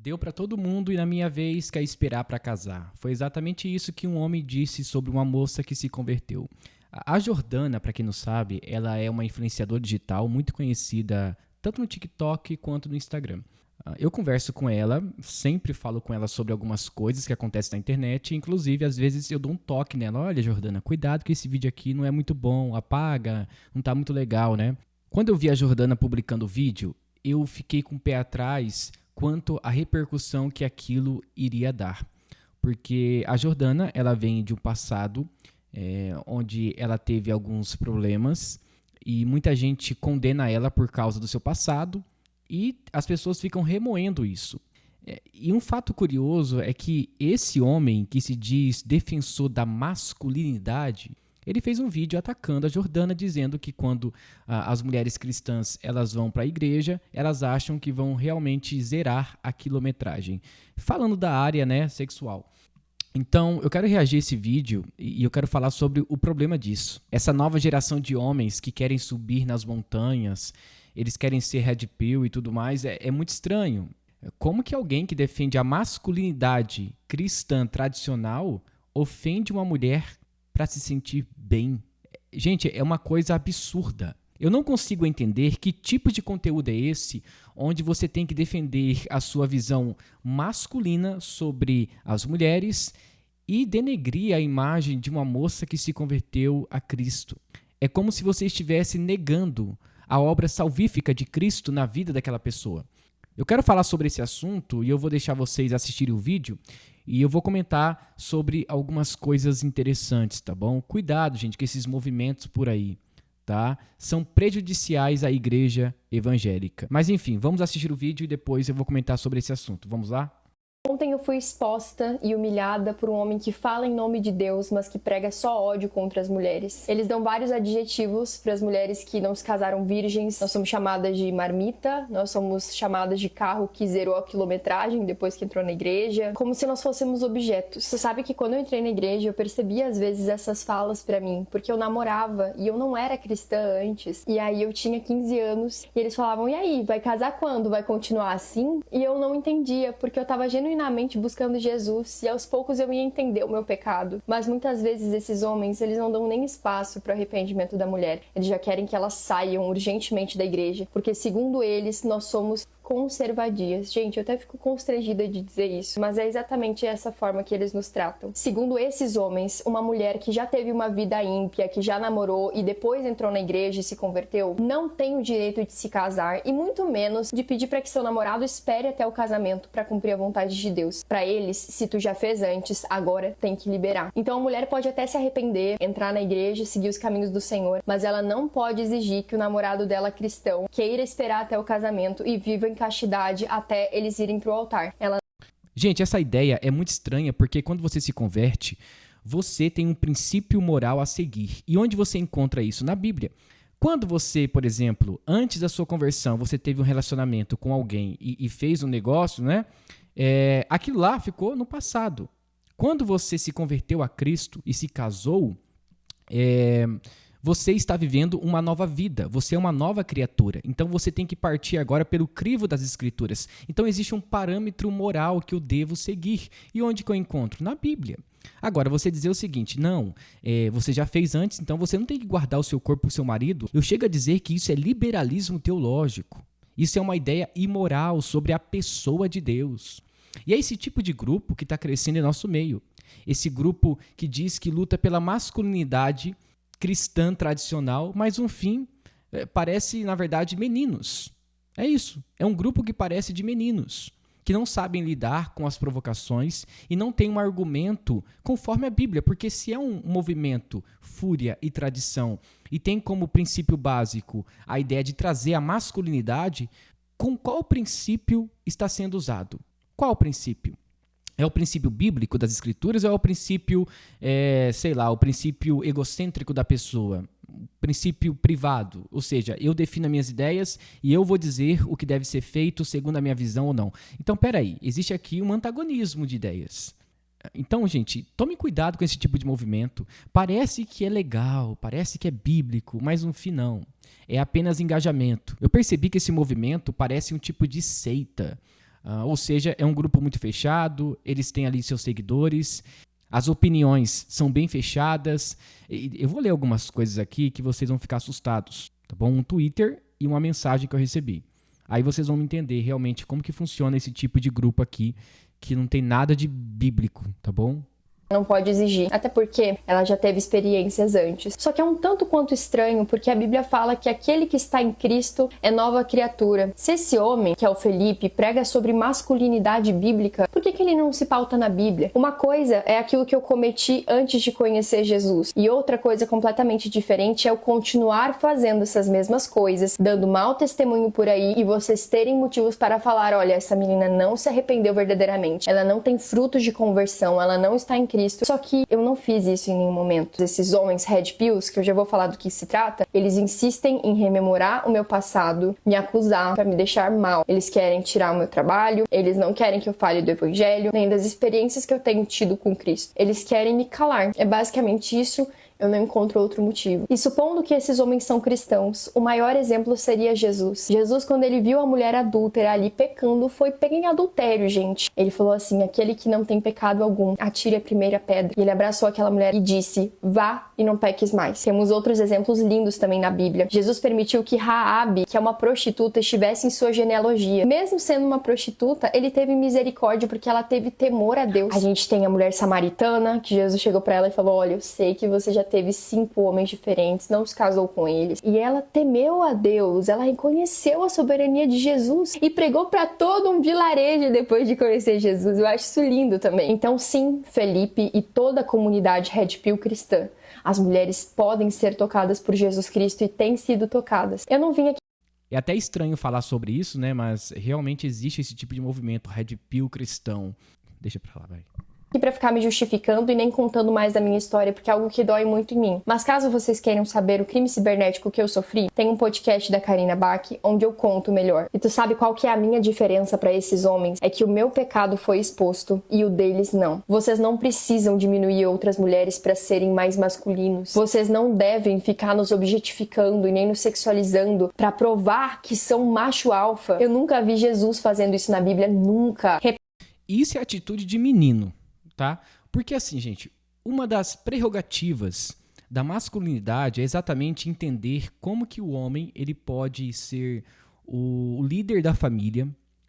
Deu pra todo mundo e na minha vez quer esperar pra casar. Foi exatamente isso que um homem disse sobre uma moça que se converteu. A Jordana, pra quem não sabe, ela é uma influenciadora digital muito conhecida tanto no TikTok quanto no Instagram. Eu converso com ela, sempre falo com ela sobre algumas coisas que acontecem na internet, inclusive às vezes eu dou um toque nela. Olha, Jordana, cuidado que esse vídeo aqui não é muito bom, apaga, não tá muito legal, né? Quando eu vi a Jordana publicando o vídeo, eu fiquei com o pé atrás quanto à repercussão que aquilo iria dar. Porque a Jordana, ela vem de um passado onde ela teve alguns problemas e muita gente condena ela por causa do seu passado e as pessoas ficam remoendo isso. E um fato curioso é que esse homem que se diz defensor da masculinidade, ele fez um vídeo atacando a Jordana, dizendo que quando as mulheres cristãs elas vão para a igreja, elas acham que vão realmente zerar a quilometragem. Falando da área, né, sexual. Então, eu quero reagir a esse vídeo e eu quero falar sobre o problema disso. Essa nova geração de homens que querem subir nas montanhas, eles querem ser red pill e tudo mais, é muito estranho. Como que alguém que defende a masculinidade cristã tradicional ofende uma mulher para se sentir bem? Gente, é uma coisa absurda. Eu não consigo entender que tipo de conteúdo é esse onde você tem que defender a sua visão masculina sobre as mulheres e denegrir a imagem de uma moça que se converteu a Cristo. É como se você estivesse negando a obra salvífica de Cristo na vida daquela pessoa. Eu quero falar sobre esse assunto e eu vou deixar vocês assistirem o vídeo e eu vou comentar sobre algumas coisas interessantes, tá bom? Cuidado, gente, com esses movimentos por aí. Tá? São prejudiciais à igreja evangélica. Mas enfim, vamos assistir o vídeo e depois eu vou comentar sobre esse assunto. Vamos lá? Ontem eu fui exposta e humilhada por um homem que fala em nome de Deus, mas que prega só ódio contra as mulheres. Eles dão vários adjetivos para as mulheres que não se casaram virgens. Nós somos chamadas de marmita, nós somos chamadas de carro que zerou a quilometragem depois que entrou na igreja, como se nós fôssemos objetos. Você sabe que quando eu entrei na igreja eu percebi às vezes essas falas para mim, porque eu namorava e eu não era cristã antes. E aí eu tinha 15 anos e eles falavam, e aí, vai casar quando? Vai continuar assim? E eu não entendia, porque eu tava genuinamente buscando Jesus e aos poucos eu ia entender o meu pecado. Mas muitas vezes esses homens, eles não dão nem espaço para o arrependimento da mulher. Eles já querem que elas saiam urgentemente da igreja, porque segundo eles, nós somos conservadias. Gente, eu até fico constrangida de dizer isso, mas é exatamente essa forma que eles nos tratam. Segundo esses homens, uma mulher que já teve uma vida ímpia, que já namorou e depois entrou na igreja e se converteu, não tem o direito de se casar e muito menos de pedir para que seu namorado espere até o casamento para cumprir a vontade de Deus. Para eles, se tu já fez antes, agora tem que liberar. Então a mulher pode até se arrepender, entrar na igreja, seguir os caminhos do Senhor, mas ela não pode exigir que o namorado dela cristão queira esperar até o casamento e viva em castidade até eles irem pro altar. Gente, essa ideia é muito estranha porque quando você se converte, você tem um princípio moral a seguir. E onde você encontra isso? Na Bíblia. Quando você, por exemplo, antes da sua conversão, você teve um relacionamento com alguém e fez um negócio, né? Aquilo lá ficou no passado. Quando você se converteu a Cristo e se casou, você está vivendo uma nova vida, você é uma nova criatura. Então você tem que partir agora pelo crivo das Escrituras. Então existe um parâmetro moral que eu devo seguir. E onde que eu encontro? Na Bíblia. Agora, você dizer o seguinte, não, você já fez antes, então você não tem que guardar o seu corpo para o seu marido. Eu chego a dizer que isso é liberalismo teológico. Isso é uma ideia imoral sobre a pessoa de Deus. E é esse tipo de grupo que está crescendo em nosso meio. Esse grupo que diz que luta pela masculinidade cristã tradicional, mas no fim parece, na verdade, meninos. É isso. É um grupo que parece de meninos, que não sabem lidar com as provocações e não tem um argumento conforme a Bíblia, porque se é um movimento fúria e tradição e tem como princípio básico a ideia de trazer a masculinidade, com qual princípio está sendo usado? Qual o princípio? É o princípio bíblico das Escrituras ou é o princípio, o princípio egocêntrico da pessoa? O princípio privado, ou seja, eu defino as minhas ideias e eu vou dizer o que deve ser feito segundo a minha visão ou não. Então, peraí, existe aqui um antagonismo de ideias. Então, gente, tome cuidado com esse tipo de movimento. Parece que é legal, parece que é bíblico, mas no fim não. É apenas engajamento. Eu percebi que esse movimento parece um tipo de seita. Ou seja, é um grupo muito fechado, eles têm ali seus seguidores, as opiniões são bem fechadas. Eu vou ler algumas coisas aqui que vocês vão ficar assustados, tá bom? Um Twitter e uma mensagem que eu recebi. Aí vocês vão entender realmente como que funciona esse tipo de grupo aqui, que não tem nada de bíblico, tá bom? Não pode exigir, até porque ela já teve experiências antes. Só que é um tanto quanto estranho, porque a Bíblia fala que aquele que está em Cristo é nova criatura. Se esse homem, que é o Felipe, prega sobre masculinidade bíblica, por que ele não se pauta na Bíblia? Uma coisa é aquilo que eu cometi antes de conhecer Jesus, e outra coisa completamente diferente é eu continuar fazendo essas mesmas coisas, dando mau testemunho por aí, e vocês terem motivos para falar, olha, essa menina não se arrependeu verdadeiramente, ela não tem frutos de conversão, ela não está em Cristo. Só que eu não fiz isso em nenhum momento. Esses homens red pills, que eu já vou falar do que se trata, eles insistem em rememorar o meu passado, me acusar pra me deixar mal. Eles querem tirar o meu trabalho, eles não querem que eu fale do evangelho, nem das experiências que eu tenho tido com Cristo. Eles querem me calar. É basicamente isso. Eu não encontro outro motivo. E supondo que esses homens são cristãos, o maior exemplo seria Jesus. Jesus, quando ele viu a mulher adúltera ali pecando, foi pego em adultério, gente. Ele falou assim, aquele que não tem pecado algum, atire a primeira pedra. E ele abraçou aquela mulher e disse, vá e não peques mais. Temos outros exemplos lindos também na Bíblia. Jesus permitiu que Raabe, que é uma prostituta, estivesse em sua genealogia. Mesmo sendo uma prostituta, ele teve misericórdia porque ela teve temor a Deus. A gente tem a mulher samaritana, que Jesus chegou pra ela e falou, olha, eu sei que você já teve 5 homens diferentes, não se casou com eles. E ela temeu a Deus, ela reconheceu a soberania de Jesus e pregou para todo um vilarejo depois de conhecer Jesus. Eu acho isso lindo também. Então sim, Felipe e toda a comunidade Red Pill cristã, as mulheres podem ser tocadas por Jesus Cristo e têm sido tocadas. Eu não vim aqui. É até estranho falar sobre isso, né? Mas realmente existe esse tipo de movimento, Red Pill cristão. Deixa pra lá, vai. Aqui pra ficar me justificando e nem contando mais da minha história, porque é algo que dói muito em mim. Mas caso vocês queiram saber o crime cibernético que eu sofri, tem um podcast da Karina Bach, onde eu conto melhor. E tu sabe qual que é a minha diferença pra esses homens? É que o meu pecado foi exposto e o deles não. Vocês não precisam diminuir outras mulheres pra serem mais masculinos. Vocês não devem ficar nos objetificando e nem nos sexualizando pra provar que são macho alfa. Eu nunca vi Jesus fazendo isso na Bíblia, nunca. Isso é atitude de menino. Tá? Porque assim, gente, uma das prerrogativas da masculinidade é exatamente entender como que o homem ele pode ser o líder da família,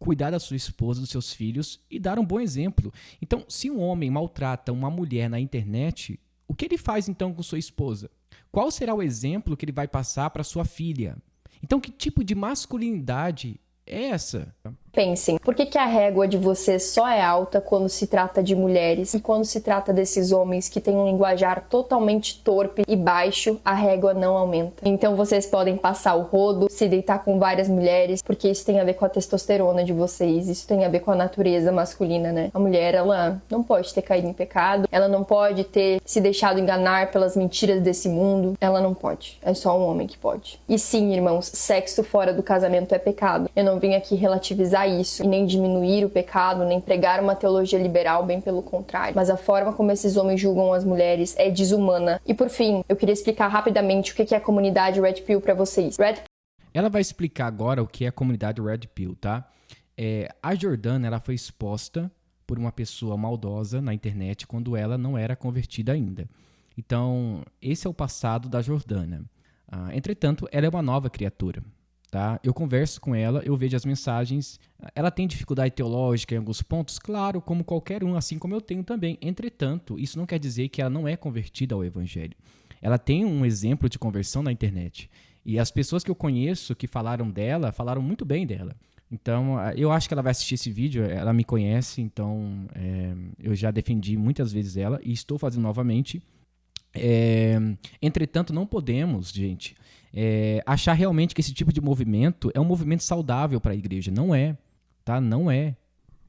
cuidar da sua esposa, dos seus filhos e dar um bom exemplo. Então, se um homem maltrata uma mulher na internet, o que ele faz então com sua esposa? Qual será o exemplo que ele vai passar para sua filha? Então, que tipo de masculinidade é essa? Pensem, por que a régua de vocês só é alta quando se trata de mulheres e quando se trata desses homens que têm um linguajar totalmente torpe e baixo, a régua não aumenta? Então vocês podem passar o rodo, se deitar com várias mulheres, porque isso tem a ver com a testosterona de vocês, isso tem a ver com a natureza masculina, né? A mulher, ela não pode ter caído em pecado, ela não pode ter se deixado enganar pelas mentiras desse mundo, ela não pode. É só um homem que pode. E sim, irmãos, sexo fora do casamento é pecado. Eu não vim aqui relativizar isso, e nem diminuir o pecado, nem pregar uma teologia liberal, bem pelo contrário. Mas a forma como esses homens julgam as mulheres é desumana. E por fim, eu queria explicar rapidamente o que é a comunidade Red Pill pra vocês. Ela vai explicar agora o que é a comunidade Red Pill, tá? A Jordana, ela foi exposta por uma pessoa maldosa na internet quando ela não era convertida ainda. Então, esse é o passado da Jordana. Entretanto, ela é uma nova criatura. Tá? Eu converso com ela, eu vejo as mensagens, ela tem dificuldade teológica em alguns pontos, claro, como qualquer um, assim como eu tenho também. Entretanto, isso não quer dizer que ela não é convertida ao evangelho. Ela tem um exemplo de conversão na internet. E as pessoas que eu conheço que falaram dela, falaram muito bem dela. Então, eu acho que ela vai assistir esse vídeo, ela me conhece, então eu já defendi muitas vezes ela e estou fazendo novamente. Entretanto, não podemos, gente, achar realmente que esse tipo de movimento é um movimento saudável para a igreja. Não é, tá? Não é.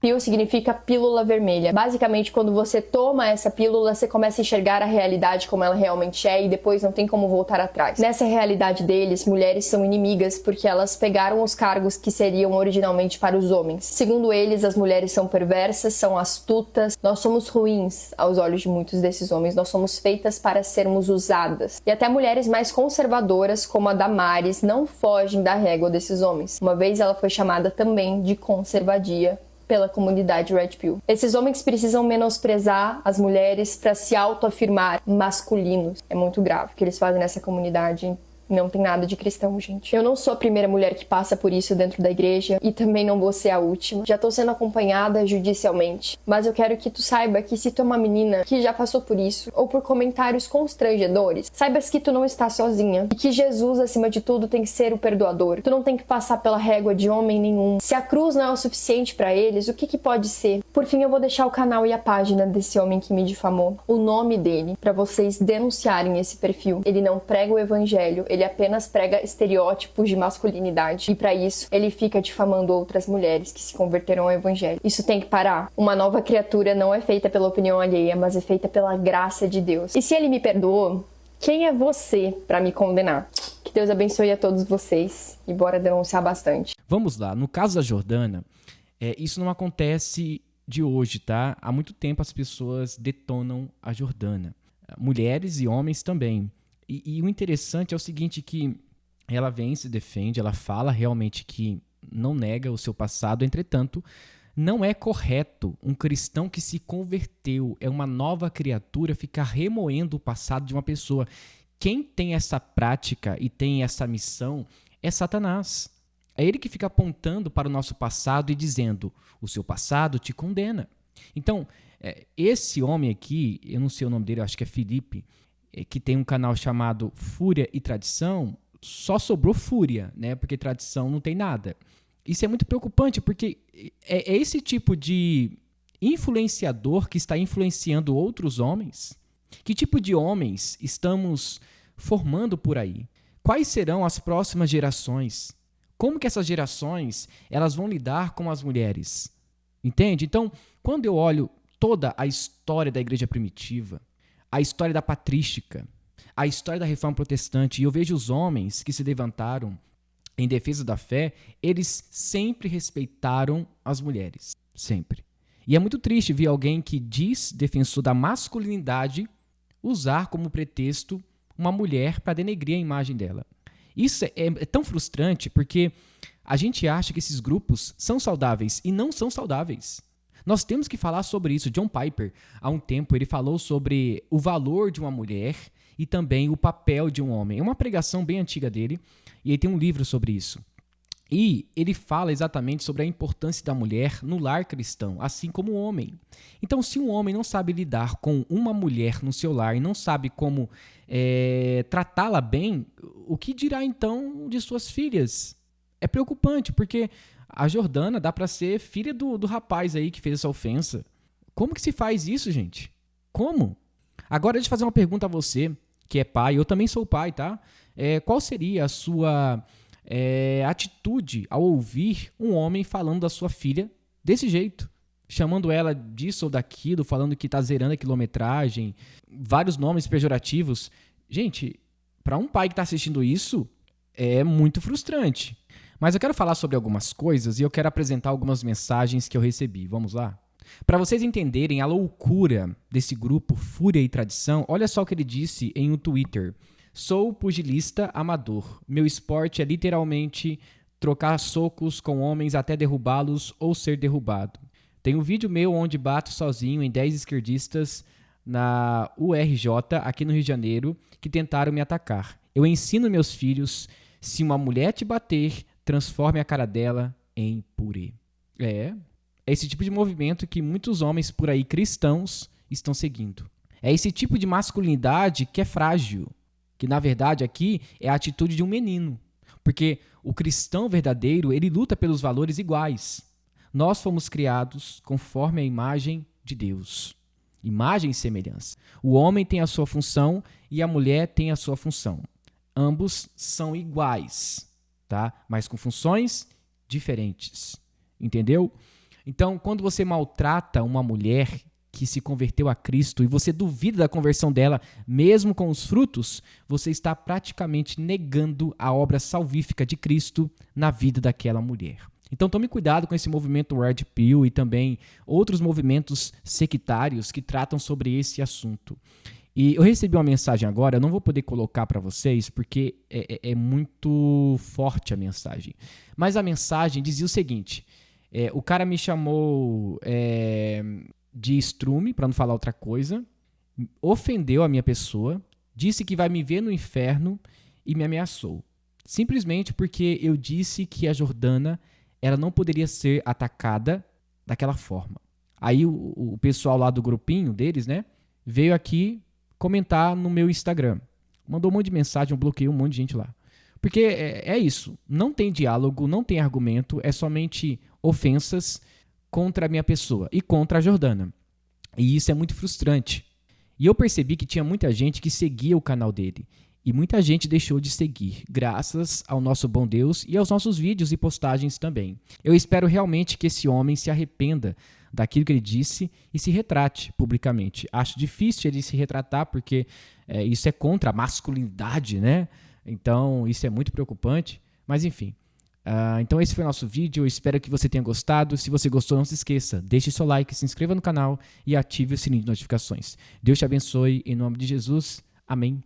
Pill significa pílula vermelha. Basicamente, quando você toma essa pílula, você começa a enxergar a realidade como ela realmente é e depois não tem como voltar atrás. Nessa realidade deles, mulheres são inimigas porque elas pegaram os cargos que seriam originalmente para os homens. Segundo eles, as mulheres são perversas, são astutas. Nós somos ruins aos olhos de muitos desses homens. Nós somos feitas para sermos usadas. E até mulheres mais conservadoras, como a Damares, não fogem da régua desses homens. Uma vez ela foi chamada também de conservadia pela comunidade Red Pill. Esses homens precisam menosprezar as mulheres para se autoafirmar masculinos. É muito grave o que eles fazem nessa comunidade. Não tem nada de cristão, gente. Eu não sou a primeira mulher que passa por isso dentro da igreja e também não vou ser a última. Já tô sendo acompanhada judicialmente. Mas eu quero que tu saiba que se tu é uma menina que já passou por isso ou por comentários constrangedores, saibas que tu não está sozinha e que Jesus, acima de tudo, tem que ser o perdoador. Tu não tem que passar pela régua de homem nenhum. Se a cruz não é o suficiente pra eles, o que pode ser? Por fim, eu vou deixar o canal e a página desse homem que me difamou, o nome dele, pra vocês denunciarem esse perfil. Ele não prega o evangelho, ele apenas prega estereótipos de masculinidade e para isso ele fica difamando outras mulheres que se converteram ao evangelho. Isso tem que parar. Uma nova criatura não é feita pela opinião alheia, mas é feita pela graça de Deus. E se ele me perdoou, quem é você para me condenar? Que Deus abençoe a todos vocês e bora denunciar bastante. Vamos lá, no caso da Jordana, isso não acontece de hoje, tá? Há muito tempo as pessoas detonam a Jordana. Mulheres e homens também. E o interessante é o seguinte, que ela vem, se defende, ela fala realmente que não nega o seu passado, entretanto, não é correto um cristão que se converteu, é uma nova criatura, ficar remoendo o passado de uma pessoa. Quem tem essa prática e tem essa missão é Satanás. É ele que fica apontando para o nosso passado e dizendo, o seu passado te condena. Então, esse homem aqui, eu não sei o nome dele, eu acho que é Felipe, que tem um canal chamado Fúria e Tradição, só sobrou fúria, né? Porque tradição não tem nada. Isso é muito preocupante, porque é esse tipo de influenciador que está influenciando outros homens. Que tipo de homens estamos formando por aí? Quais serão as próximas gerações? Como que essas gerações elas vão lidar com as mulheres? Entende? Então, quando eu olho toda a história da igreja primitiva, a história da patrística, a história da reforma protestante, e eu vejo os homens que se levantaram em defesa da fé, eles sempre respeitaram as mulheres. Sempre. E é muito triste ver alguém que diz defensor da masculinidade usar como pretexto uma mulher para denegrir a imagem dela. Isso é tão frustrante porque a gente acha que esses grupos são saudáveis e não são saudáveis. Nós temos que falar sobre isso. John Piper, há um tempo, ele falou sobre o valor de uma mulher e também o papel de um homem. É uma pregação bem antiga dele e ele tem um livro sobre isso. E ele fala exatamente sobre a importância da mulher no lar cristão, assim como o homem. Então, se um homem não sabe lidar com uma mulher no seu lar e não sabe como tratá-la bem, o que dirá então de suas filhas? É preocupante, porque a Jordana dá para ser filha do rapaz aí que fez essa ofensa. Como que se faz isso, gente? Como? Agora, deixa eu fazer uma pergunta a você, que é pai. Eu também sou pai, tá? Qual seria a sua atitude ao ouvir um homem falando da sua filha desse jeito? Chamando ela disso ou daquilo, falando que tá zerando a quilometragem, vários nomes pejorativos. Gente, para um pai que tá assistindo isso, é muito frustrante. Mas eu quero falar sobre algumas coisas e eu quero apresentar algumas mensagens que eu recebi. Vamos lá? Para vocês entenderem a loucura desse grupo Fúria e Tradição, olha só o que ele disse em um Twitter. Sou pugilista amador. Meu esporte é literalmente trocar socos com homens até derrubá-los ou ser derrubado. Tem um vídeo meu onde bato sozinho em 10 esquerdistas na URJ, aqui no Rio de Janeiro, que tentaram me atacar. Eu ensino meus filhos, se uma mulher te bater, transforme a cara dela em purê. É esse tipo de movimento que muitos homens por aí cristãos estão seguindo. É esse tipo de masculinidade que é frágil, que na verdade aqui é a atitude de um menino. Porque o cristão verdadeiro, ele luta pelos valores iguais. Nós fomos criados conforme a imagem de Deus. Imagem e semelhança. O homem tem a sua função e a mulher tem a sua função. Ambos são iguais, tá? Mas com funções diferentes. Entendeu? Então, quando você maltrata uma mulher que se converteu a Cristo e você duvida da conversão dela, mesmo com os frutos, você está praticamente negando a obra salvífica de Cristo na vida daquela mulher. Então tome cuidado com esse movimento Red Pill e também outros movimentos sectários que tratam sobre esse assunto. E eu recebi uma mensagem agora, eu não vou poder colocar para vocês porque é muito forte a mensagem. Mas a mensagem dizia o seguinte: O cara me chamou de estrume, para não falar outra coisa, ofendeu a minha pessoa, disse que vai me ver no inferno e me ameaçou. Simplesmente porque eu disse que a Jordana ela não poderia ser atacada daquela forma. Aí o pessoal lá do grupinho deles, né, veio aqui comentar no meu Instagram. Mandou um monte de mensagem, eu bloqueei um monte de gente lá. Porque é isso, não tem diálogo, não tem argumento, é somente ofensas contra a minha pessoa e contra a Jordana. E isso é muito frustrante. E eu percebi que tinha muita gente que seguia o canal dele. E muita gente deixou de seguir, graças ao nosso bom Deus e aos nossos vídeos e postagens também. Eu espero realmente que esse homem se arrependa daquilo que ele disse e se retrate publicamente. Acho difícil ele se retratar porque isso é contra a masculinidade, né? Então, isso é muito preocupante. Mas, enfim. Então, esse foi o nosso vídeo. Eu espero que você tenha gostado. Se você gostou, não se esqueça. Deixe seu like, se inscreva no canal e ative o sininho de notificações. Deus te abençoe. Em nome de Jesus. Amém.